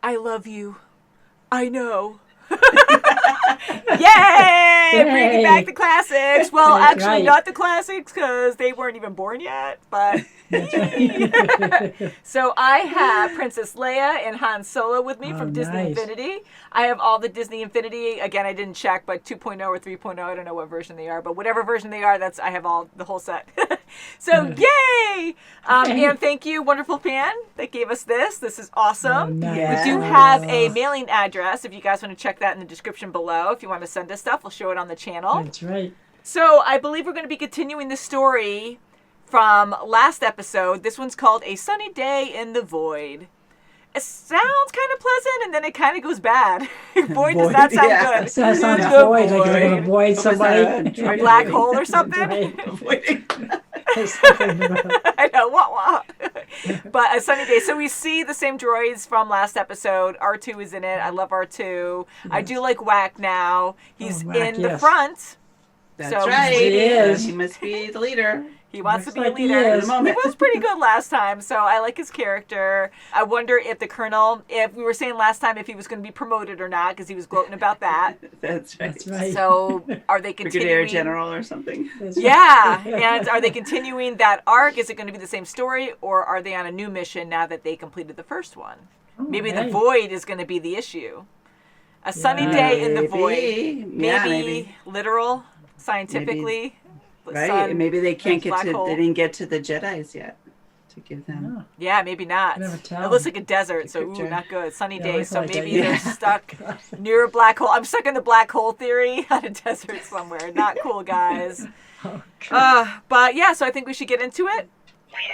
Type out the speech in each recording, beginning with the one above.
I love you. I know. Yay! Bringing back the classics. Well, That's actually, right. not the classics because they weren't even born yet. But so I have Princess Leia and Han Solo with me from Disney nice. Infinity. I have all the Disney Infinity. Again, I didn't check, but 2.0 or 3.0. I don't know what version they are, but whatever version they are, I have the whole set. So yay! And thank you, wonderful fan that gave us this. This is awesome. Nice. We do have a mailing address if you guys want to check that in the description below. If you want to send us stuff, we'll show it on the channel. That's right. So I believe we're going to be continuing the story from last episode. This one's called A Sunny Day in the Void. It sounds kind of pleasant, and then it kind of goes bad. Void does not sound good. That sounds The void. Like you're going to avoid somebody. A black hole or something? I know, wah. But A Sunny Day. So we see the same droids from last episode. R2 is in it. I love R2. Yes. I do like Whack now. He's in the front. That's so right. He is. He must be the leader. He wants to be a Looks like leader. he He was pretty good last time, so I like his character. I wonder if the Colonel, if we were saying last time if he was going to be promoted or not, because he was gloating about that. That's right. That's right. So are they continuing? Brigadier General or something. Yeah, and are they continuing that arc? Is it going to be the same story, or are they on a new mission now that they completed the first one? Maybe the void is going to be the issue. A sunny day in the void. Maybe literal, scientifically. Right, maybe they can't get to. They didn't get to the Jedi's yet to give them. Yeah, maybe not. Never tell. It looks like a desert, so not good. Sunny day, so maybe they're stuck near a black hole. I'm stuck in the black hole theory on a desert somewhere. Not cool, guys. But yeah, so I think we should get into it.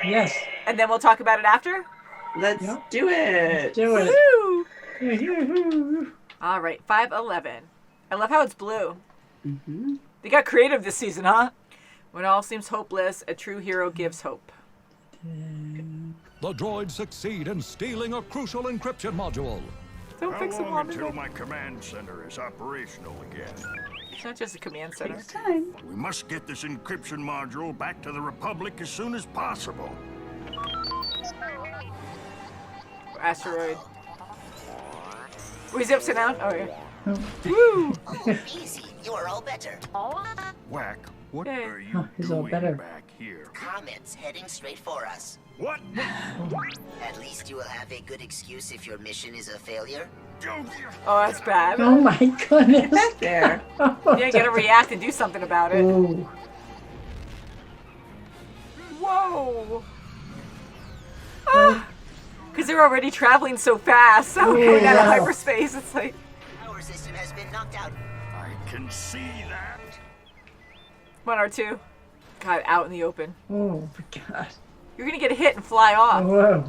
Yes. And then we'll talk about it after. Let's do it. Do it. Woo! All right, 511. I love how it's blue. Mm-hmm. They got creative this season, huh? When all seems hopeless, a true hero gives hope. The droids succeed in stealing a crucial encryption module. Don't fix them How long on until my command center is operational again? It's not just a command center. Takes time. We must get this encryption module back to the Republic as soon as possible. Asteroid. Oh, he's upside down? Oh, yeah. Woo! Easy, you are all better. Whack, what Hey. are you He's all doing better. back here? Comet's heading straight for us. What? At least you will have a good excuse if your mission is a failure. Oh, that's bad. Oh my goodness. There. Yeah, you gotta react and do something about it. Ooh. Whoa! Because they're already traveling so fast, so going out of hyperspace, it's like... Power system has been knocked out. I can see that. One or two. God, out in the open. Oh my God. You're gonna get hit and fly off. Whoa.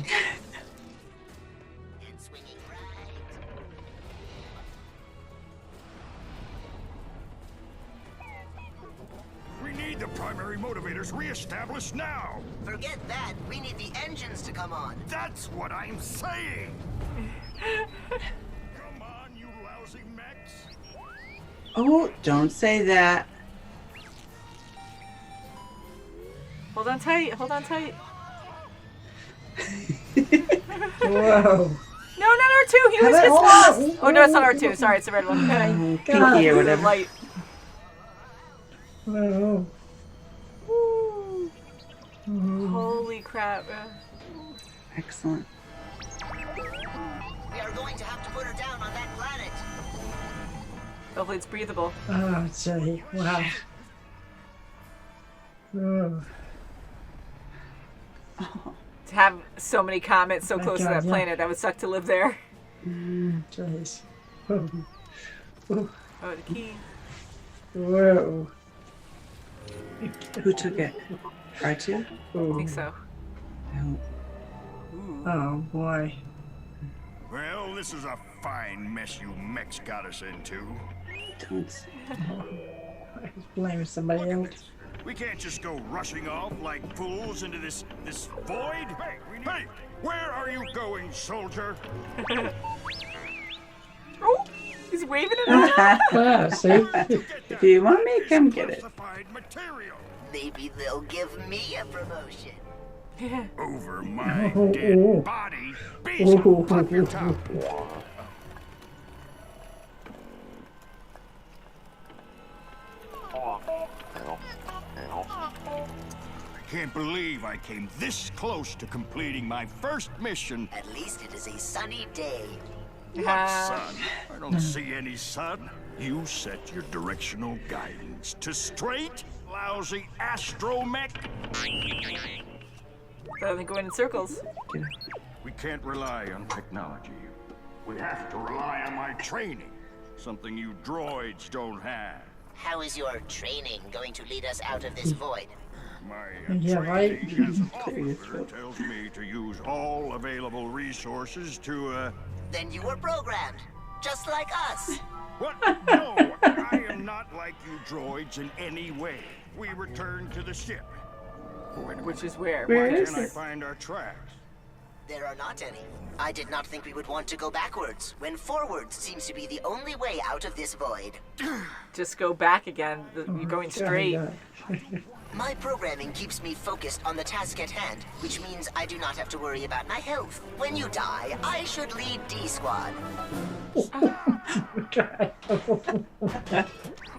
And swinging right. We need the primary motivators reestablished now. Forget that. We need the engines to come on. That's what I'm saying. Come on, you lousy mechs. Oh, don't say that. Hold on tight, hold on tight. Whoa. No, not R2, he was his boss! Oh no, it's not R2, sorry, it's the red one. Pinky or whatever. Light. Whoa. Holy crap. Excellent. We are going to have to put her down on that planet. Hopefully it's breathable. Oh, gee. Wow. Oh. To have so many comets so close to that planet, that would suck to live there. Jeez. Whoa. Oh, the key. Whoa. Who took it? R2? I think so. No. Oh, boy. Well, this is a fine mess you mechs got us into. Don't say. I was blaming somebody else. We can't just go rushing off like fools into this void. Hey, where are you going, soldier? Oh, he's waving it at Ah, see? If you want me, come get it. Classified material. Maybe they'll give me a promotion. Over my dead body. Beast, pop your top. can't believe I came this close to completing my first mission. At least it is a sunny day. What sun? I don't see any sun. You set your directional guidance to straight, lousy astromech. They're going in circles. We can't rely on technology. We have to rely on my training. Something you droids don't have. How is your training going to lead us out of this void? My Yeah, right. training as officer tells me to use all available resources to, Then you were programmed, just like us. What? No, I am not like you droids in any way. We return to the ship. Wait a minute. Which is where? Where Why is can't I it? find our tracks? There are not any. I did not think we would want to go backwards, when forwards seems to be the only way out of this void. Just go back again. You're going straight. My programming keeps me focused on the task at hand, which means I do not have to worry about my health. When you die, I should lead D Squad.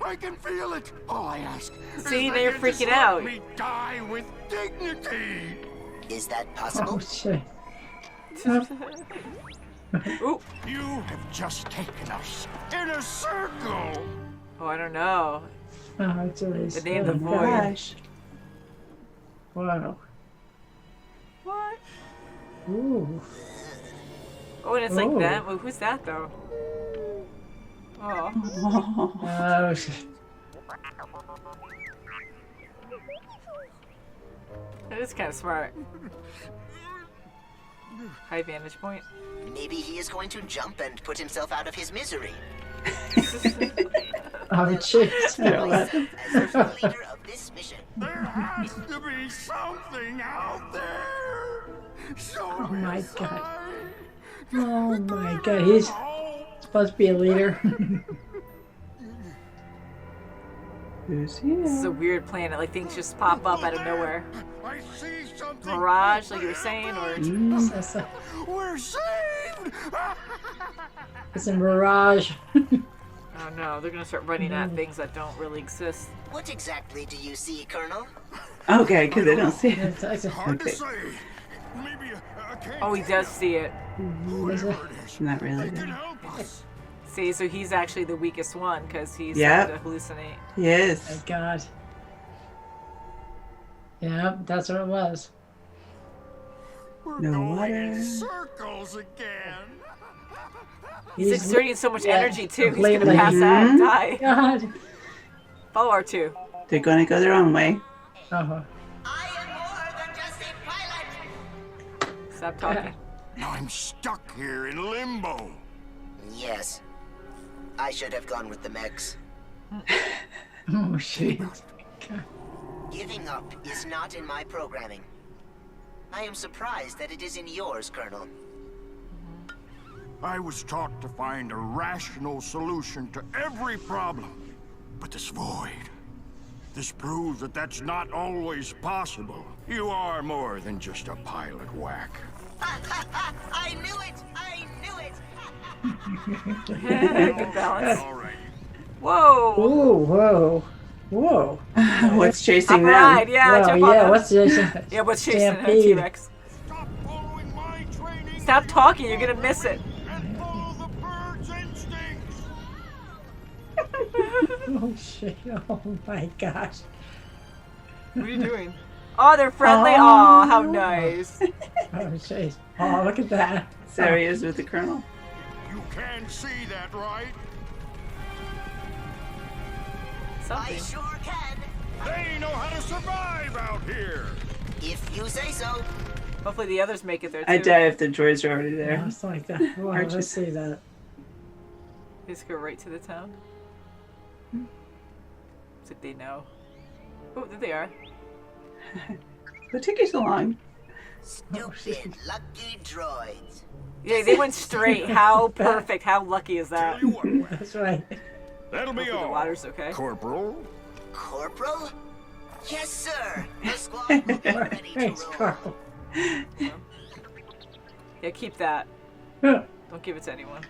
I can feel it. All I ask See, is now you're that you just freaking let out. me die with dignity. Is that possible? Oh, shit. Ooh. You have just taken us in a circle. Oh, I don't know. Oh, it's really The name of the slow. void. Gosh. Wow. What? Ooh. Oh, and it's like Oh. that. Well, who's that though? Oh. Oh, shit. That is kind of smart. High vantage point. Maybe he is going to jump and put himself out of his misery. Oh, jeez. As the leader of this mission. There has to be something out there. Show Oh me my a God. sign. Oh my god, he's Oh, supposed to be a leader. Who's This is a here? weird planet. Like things just pop up out of nowhere. I see something. Mirage, like you were saying, or It's We're saved. a mirage. oh no, they're gonna start running at things that don't really exist. What exactly do you see, Colonel? Okay, because I don't see it. It's Hard to Okay. say. Maybe a can't. Oh, he does see it. Whatever it is, Not really. it can help us. See, so he's actually the weakest one because he's Yeah. starting to hallucinate. Yes. my god. Yeah, that's what it was. We're No going water. in circles again. He's exerting so much energy too. He's completely. gonna pass out and die. God. Follow R2. They're gonna go their own way. Uh-huh. I am more than just a pilot. Stop talking. Now I'm stuck here in limbo. Yes. I should have gone with the mechs. Oh, shit. Giving up is not in my programming. I am surprised that it is in yours, Colonel. I was taught to find a rational solution to every problem. But this void, this proves that that's not always possible. You are more than just a pilot whack. I knew it! I knew it! Good balance. All right. Whoa. Ooh, whoa. Whoa. What's chasing them? Ride, yeah, Whoa, jump on yeah, them. what's this? Yeah, what's chasing a Stampede. T-Rex? Stop following my training. Stop talking, you're gonna miss it. And follow the bird's instincts. Oh, shit. Oh, my gosh. What are you doing? Oh, they're friendly. Oh, how nice. Oh, jeez. Oh, look at that. There he is with the colonel. You can see that, right? I Something. sure can. They know how to survive out here. If you say so. Hopefully the others make it there too. I die if the droids are already Yeah, there. it's like that. Whoa, Archie. let's see that. They just go right to the town. It's like they know. Oh, there they are. What took you so long? Stupid, lucky droids. Yeah, they went straight. How perfect. How lucky is that? Tell you what, Wes, That's right. that'll be Hopefully the all. water's okay. Corporal. Corporal? Yes, sir. The squad will be ready to Thanks, roll. Carl. Yeah, keep that. Huh. Don't give it to anyone.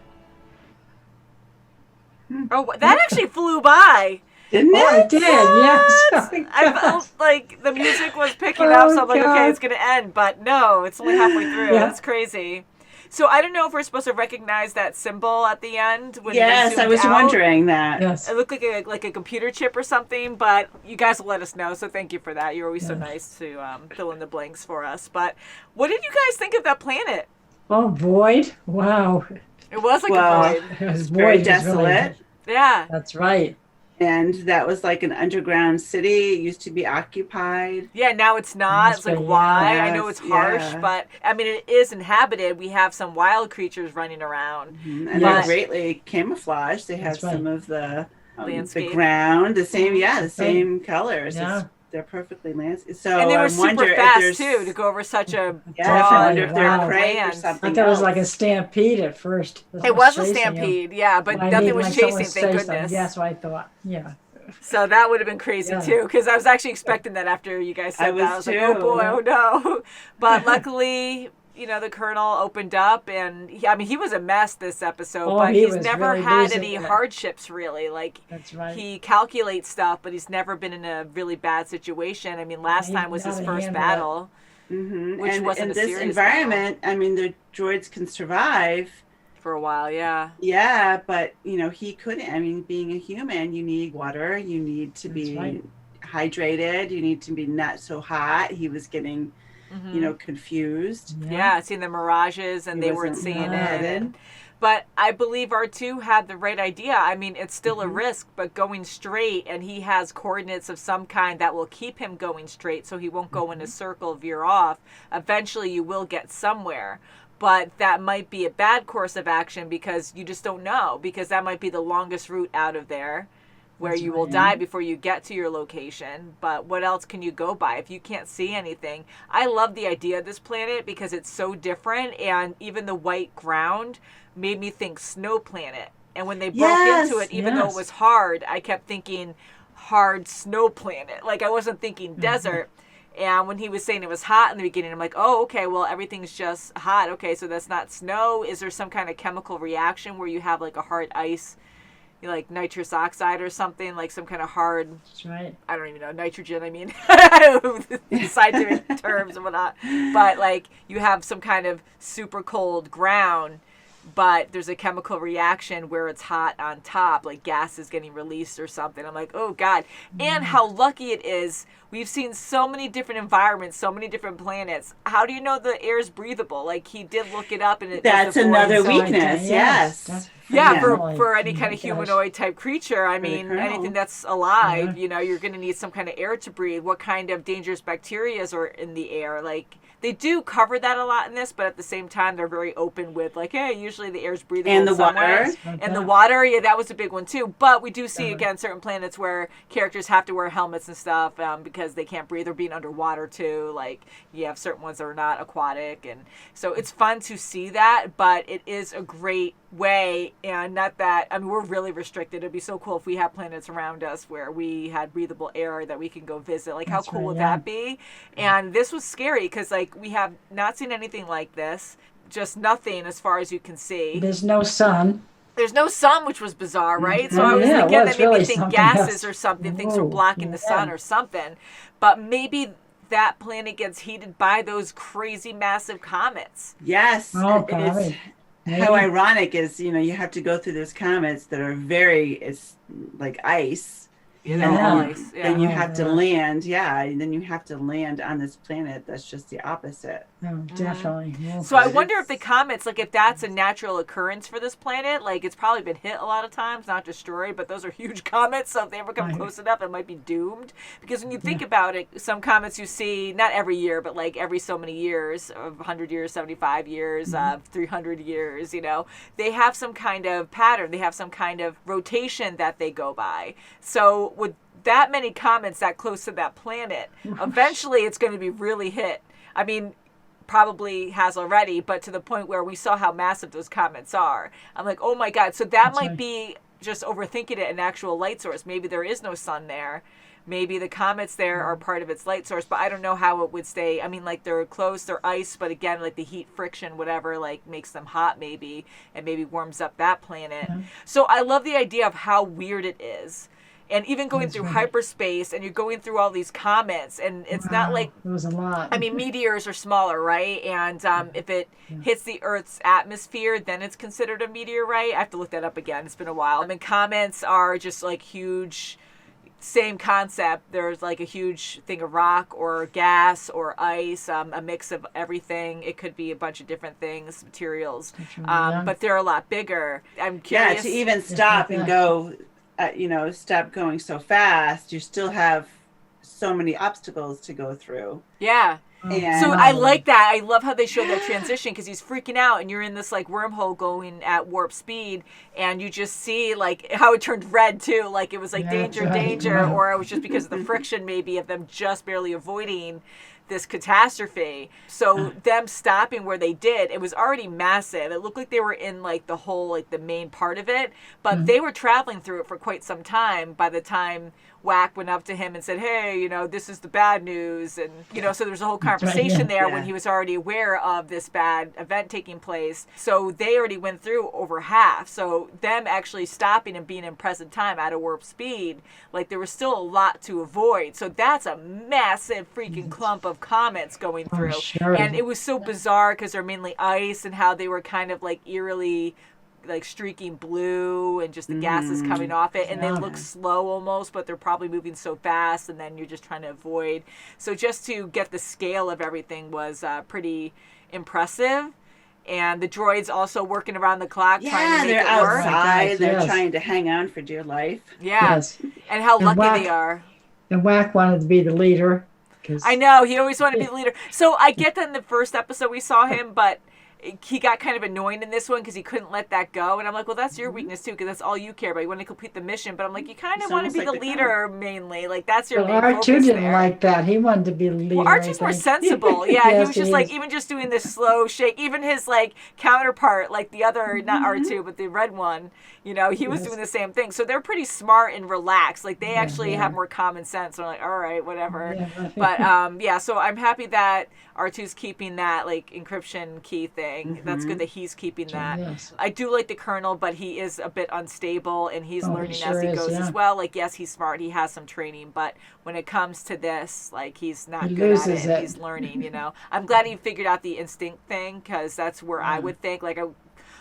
Oh, that actually flew by. Didn't Oh, it? it did. Yes. I felt like the music was picking up, so I'm like, okay, God. it's going to end. But no, it's only halfway through. Yeah. That's crazy. So I don't know if we're supposed to recognize that symbol at the end. When Yes, they I zoomed was out. wondering that. Yes. It looked like a computer chip or something, but you guys will let us know. So thank you for that. You're always so nice to fill in the blanks for us. But what did you guys think of that planet? Oh, void. Wow. It was like Well, a void. It was Very void. It's really- desolate. Yeah. That's right. And that was like an underground city. It used to be occupied. Yeah, now it's not. Must It's like, be, why? yeah. I know it's harsh, Yeah. but I mean, it is inhabited. We have some wild creatures running around. And Yes. they're greatly camouflaged. They have That's right. some of the Landscape. ground, the same, the same colors. Yeah. They're perfectly landscape. So And they were I wonder super if fast, there's, too, to go over such a Yeah, I broad, wonder if they're Wow. prey or land. I something thought it was else. like a stampede at first. It was a chasing him. stampede, yeah, but I nothing mean, was like chasing, someone thank say something. goodness. That's what I thought. Yeah. So that would have been crazy Yeah. too, because I was actually expecting that after you guys said I that. I was was like, oh too. boy, oh no. But luckily, the colonel opened up, and he was a mess this episode, Oh, but he he's was never really had losing any it. hardships really. Like That's right. he calculates stuff, but he's never been in a really bad situation. I mean, last He time was his knows how to first handle it. battle, which and wasn't in a this serious environment, I mean, the droids can survive. for a while. Yeah. Yeah, but he couldn't. I mean, being a human, you need water. You need to be right. hydrated. You need to be not so hot. He was getting, confused. Yeah, seeing the mirages, and He they weren't wasn't seeing it. level-headed. And, but I believe R2 had the right idea. I mean, it's still a risk, but going straight, and he has coordinates of some kind that will keep him going straight so he won't go in a circle, veer off. Eventually, you will get somewhere. But that might be a bad course of action because you just don't know, because that might be the longest route out of there, where That's you will right. die before you get to your location. But what else can you go by if you can't see anything? I love the idea of this planet because it's so different, and even the white ground made me think snow planet. And when they broke Yes, into it, even though it yes. was hard, I kept thinking hard snow planet. Like I wasn't thinking desert. And when he was saying it was hot in the beginning, I'm like, oh, okay, well, everything's just hot. Okay, so that's not snow. Is there some kind of chemical reaction where you have like a hard ice, like nitrous oxide or something, like some kind of hard, That's right. I don't even know, nitrogen, I mean, scientific terms and whatnot. But like you have some kind of super cold ground, but there's a chemical reaction where it's hot on top, like gas is getting released or something. I'm like, oh God. And how lucky it is. We've seen so many different environments, so many different planets. How do you know the air is breathable? Like he did look it up, and it That's was a another void. weakness. Yes. Yeah, Definitely. for any kind Oh of my gosh. humanoid type creature. I For the mean, colonel. anything that's alive, you're going to need some kind of air to breathe. What kind of dangerous bacterias are in the air? Like, they do cover that a lot in this, but at the same time, they're very open with, like, hey, usually the air's breathable And the somewhere. water. And the water, yeah, that was a big one too. But we do see, again, certain planets where characters have to wear helmets and stuff because they can't breathe or being underwater too. Like, you have certain ones that are not aquatic. And so it's fun to see that, but it is a great way, and not that, I mean, we're really restricted. It'd be so cool if we have planets around us where we had breathable air that we can go visit. Like, That's how cool right, would yeah. that be? And this was scary because, like, we have not seen anything like this. Just nothing as far as you can see. There's no sun. There's no sun, which was bizarre, right? So Oh, I was yeah, it thinking was that made me really think something gases else. or something, things were Whoa, blocking the sun yeah. or something. But maybe that planet gets heated by those crazy massive comets. Yes. Oh, it is. probably. How ironic is, you have to go through those comets that are it's like ice. Yeah, Yeah. they're all ice. Then Yeah. you have to land, and then you have to land on this planet that's just the opposite. Oh, definitely. Yeah. So I wonder if the comets, like if that's a natural occurrence for this planet, like it's probably been hit a lot of times, not destroyed, but those are huge comets, so if they ever come Right. close enough, it might be doomed. Because when you think about it, some comets you see, not every year, but like every so many years, of 100 years, 75 years, 300 years, they have some kind of pattern, they have some kind of rotation that they go by. So with that many comets that close to that planet, eventually it's going to be really hit. I mean, probably has already, but to the point where we saw how massive those comets are. I'm like, oh my God. So that might right. be just overthinking it, an actual light source. Maybe there is no sun there. Maybe the comets there are part of its light source, but I don't know how it would stay. I mean, like they're close, they're ice, but again, like the heat friction, whatever, like makes them hot maybe, and maybe warms up that planet. So I love the idea of how weird it is. And even going through hyperspace, and you're going through all these comets, and it's not like, it was a lot. I mean, meteors are smaller, right? And if it hits the Earth's atmosphere, then it's considered a meteorite. I have to look that up again. It's been a while. I mean, comets are just like huge, same concept. There's like a huge thing of rock or gas or ice, a mix of everything. It could be a bunch of different things, materials, but they're a lot bigger. I'm curious. Yeah, to even stop and go, stop going so fast, you still have so many obstacles to go through. Yeah. And So I like that. I love how they show that transition, because he's freaking out and you're in this like wormhole going at warp speed, and you just see like how it turned red too. Like it was like danger, danger, or it was just because of the friction maybe of them just barely avoiding this catastrophe. So them stopping where they did, it was already massive. It looked like they were in like the whole, like the main part of it, but they were traveling through it for quite some time by the time Whack went up to him and said, hey, this is the bad news. And, so there's a whole conversation there when he was already aware of this bad event taking place. So they already went through over half. So them actually stopping and being in present time at a warp speed, like there was still a lot to avoid. So that's a massive freaking clump of comets going through. Sure. And it was so bizarre because they're mainly ice, and how they were kind of like eerily like streaking blue, and just the gases coming off it, and they look slow almost, but they're probably moving so fast, and then you're just trying to avoid. So just to get the scale of everything was pretty impressive. And the droids also working around the clock, trying to make it work. Outside, they're trying to hang on for dear life. Yeah. Yes. And how And lucky Whack- they are. And Whack wanted to be the leader. I know, he always wanted to be the leader. So I get that in the first episode we saw him, but he got kind of annoying in this one because he couldn't let that go. And I'm like, well, that's your weakness too, because that's all you care about. You want to complete the mission. But I'm like, you kind of want to be the leader mainly. Like, that's your main R2 focus didn't there. like that. He wanted to be the leader. Well, R2's more sensible. Yeah, he Yes, was just he like, is. even just doing this slow shake. Even his like counterpart, like the other, not R2, but the red one, he was doing the same thing. So they're pretty smart and relaxed. Like, they actually have more common sense. They're like, all right, whatever. Yeah. But so I'm happy that R2's keeping that like encryption key thing. That's good that he's keeping that. Yes. I do like the Colonel, but he is a bit unstable, and he's learning sure as he is, goes yeah. as well. Like, yes, he's smart. He has some training, but when it comes to this, like, he's not He good at loses it. And it. he's learning, I'm glad he figured out the instinct thing, because that's where I would think. Like,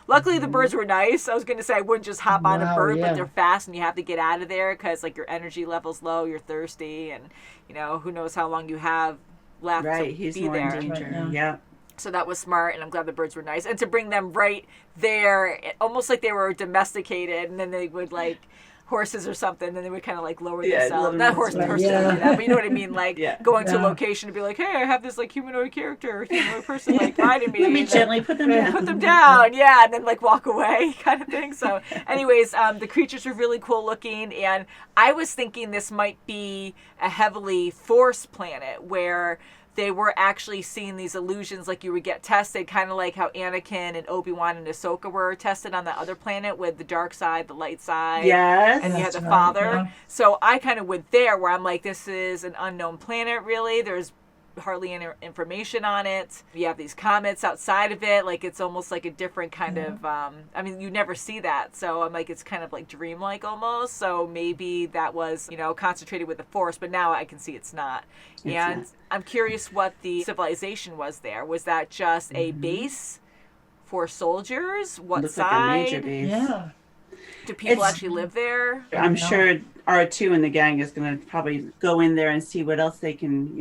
luckily the birds were nice. I was going to say I wouldn't just hop on a Wow, bird, yeah. but they're fast, and you have to get out of there because, like, your energy level's low, you're thirsty, and, who knows how long you have left Right, to he's be more there. in danger. Right, Yeah. So that was smart, and I'm glad the birds were nice. And to bring them right there, almost like they were domesticated, and then they would, like, horses or something, and then they would kind of, like, lower Yeah, themselves. lower Not horse themselves. person, Yeah. do that, but you know what I mean? Like, going to a Yeah. location to be like, hey, I have this, like, humanoid character, humanoid person, like, riding me. Let me and then gently put them down. Put them down, yeah, and then, like, walk away kind of thing. So, anyways, the creatures were really cool looking, and I was thinking this might be a heavily forced planet where they were actually seeing these illusions, like you would get tested, kind of like how Anakin and Obi-Wan and Ahsoka were tested on the other planet with the dark side, the light side. Yes. And you had the That's right, father. yeah. So I kind of went there where I'm like, this is an unknown planet, really. There's hardly any information on it. You have these comets outside of it. Like, it's almost like a different kind of, you never see that. So I'm like, it's kind of like dreamlike almost. So maybe that was, concentrated with the Force, but now I can see it's not. And I'm curious what the civilization was there. Was that just a base for soldiers? What Looks side? like a major base. Yeah. Do people It's- actually live there? I'm sure R2 and the gang is going to probably go in there and see what else they can,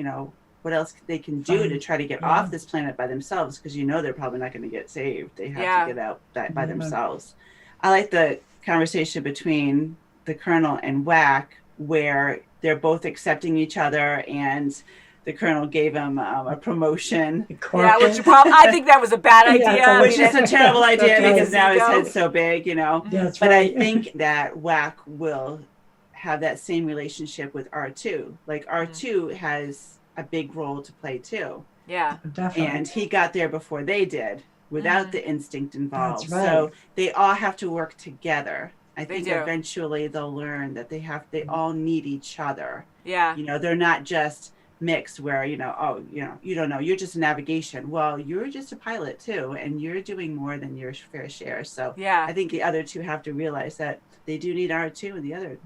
what else they can do to try to get off this planet by themselves, because they're probably not going to get saved. They have to get out that by themselves. I like the conversation between the Colonel and Whack, where they're both accepting each other, and the Colonel gave him a promotion. Yeah, which I think that was a bad idea. Which is a terrible idea That's because now his ego. head's so big, That's But right. I think that Whack will have that same relationship with R2. Like, R2 has a big role to play too. Yeah. Definitely. And he got there before they did, without the instinct involved. That's right. So they all have to work together. I They think do. eventually they'll learn that they all need each other. Yeah. They're not just mixed where, you don't know, you're just navigation. Well, you're just a pilot too, and you're doing more than your fair share. So Yeah. I think the other two have to realize that they do need R2 and the other.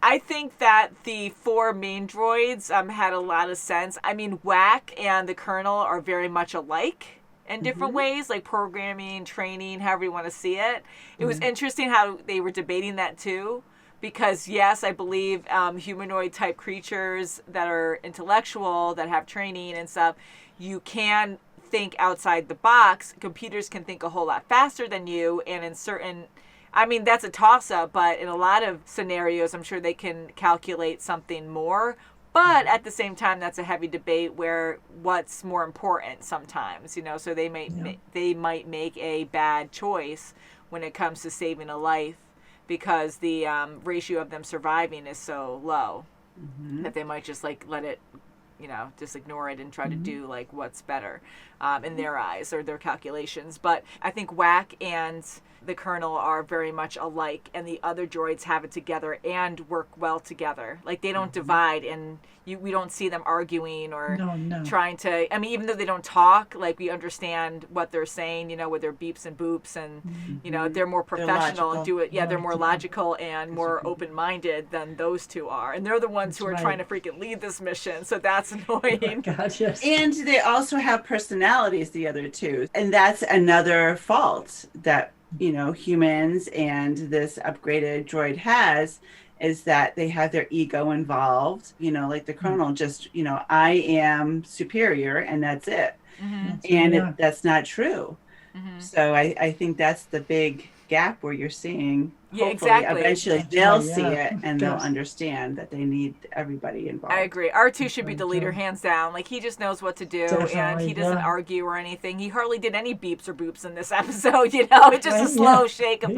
I think that the 4 main droids had a lot of sense. I mean, Whack and the Colonel are very much alike in different ways, like programming, training, however you want to see it. It was interesting how they were debating that too, because yes, I believe humanoid type creatures that are intellectual, that have training and stuff, you can think outside the box. Computers can think a whole lot faster than you, and in certain, I mean, that's a toss-up, but in a lot of scenarios, I'm sure they can calculate something more. But at the same time, that's a heavy debate where what's more important sometimes, so they might make a bad choice when it comes to saving a life because the ratio of them surviving is so low that they might just let it, just ignore it and try to do what's better in their eyes or their calculations. But I think Whack and the Colonel are very much alike, and the other droids have it together and work well together. Like they don't divide, and we don't see them arguing or trying to. I mean, even though they don't talk, we understand what they're saying. With their beeps and boops, and they're more professional and do it. Yeah, they're more logical and more open-minded than those two are, and they're the ones who are trying to freaking lead this mission. So that's annoying. Oh gosh, yes. And they also have personalities, the other two, and that's another fault that humans and this upgraded droid has, is that they have their ego involved, like the Colonel just, I am superior and that's it. And that's not true. So I think that's the big gap where you're seeing, exactly. Eventually they'll see it and they'll understand that they need everybody involved. I agree. R2 should be the leader, hands down. He just knows what to do, and he doesn't argue or anything. He hardly did any beeps or boops in this episode, It's just a slow shake of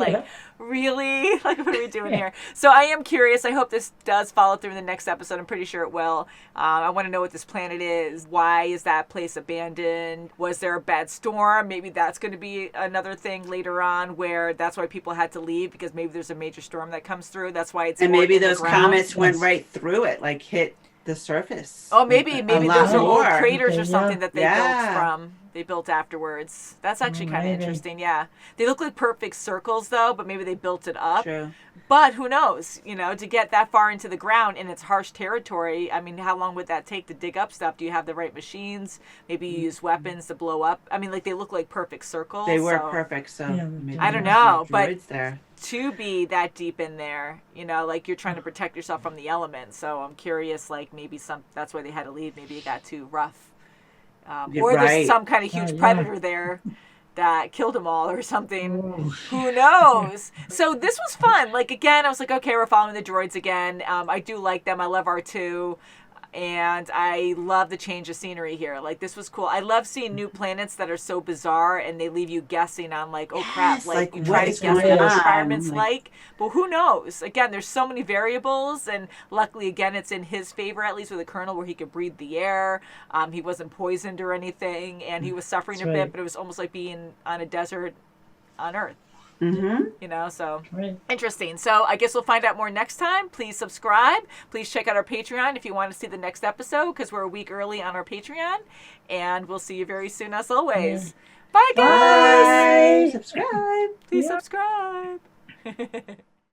really? What are we doing here? So I am curious. I hope this does follow through in the next episode. I'm pretty sure it will. I want to know what this planet is. Why is that place abandoned? Was there a bad storm? Maybe that's going to be another thing later on where that's why people had to leave, because maybe there's a major storm that comes through. That's why it's, and maybe those comets went right through it, hit the surface. Oh, maybe those are old craters or something that they built from. They built afterwards. That's actually kind of interesting. Yeah, they look like perfect circles though, but maybe they built it up. True. But who knows? To get that far into the ground in its harsh territory, I mean, how long would that take to dig up stuff? Do you have the right machines? Maybe you use weapons to blow up. I mean, they look like perfect circles. They were perfect. So maybe I don't know, but there. To be that deep in there, you're trying to protect yourself from the elements. So I'm curious, maybe that's why they had to leave. Maybe it got too rough. Or there's some kind of huge predator there that killed them all or something. Who knows? So this was fun. Again, I was okay, we're following the droids again. I do like them. I love R2. And I love the change of scenery here. This was cool. I love seeing new planets that are so bizarre and they leave you guessing on oh crap, you try to guess what the environment's like. But who knows? Again, there's so many variables, and luckily, again, it's in his favor, at least with the Colonel, where he could breathe the air. He wasn't poisoned or anything, and he was suffering a bit, but it was almost like being on a desert on Earth. So interesting. So I guess we'll find out more next time. Please subscribe. Please check out our Patreon if you want to see the next episode, because we're a week early on our Patreon. And we'll see you very soon, as always. Bye, guys. Bye. Subscribe. Please subscribe.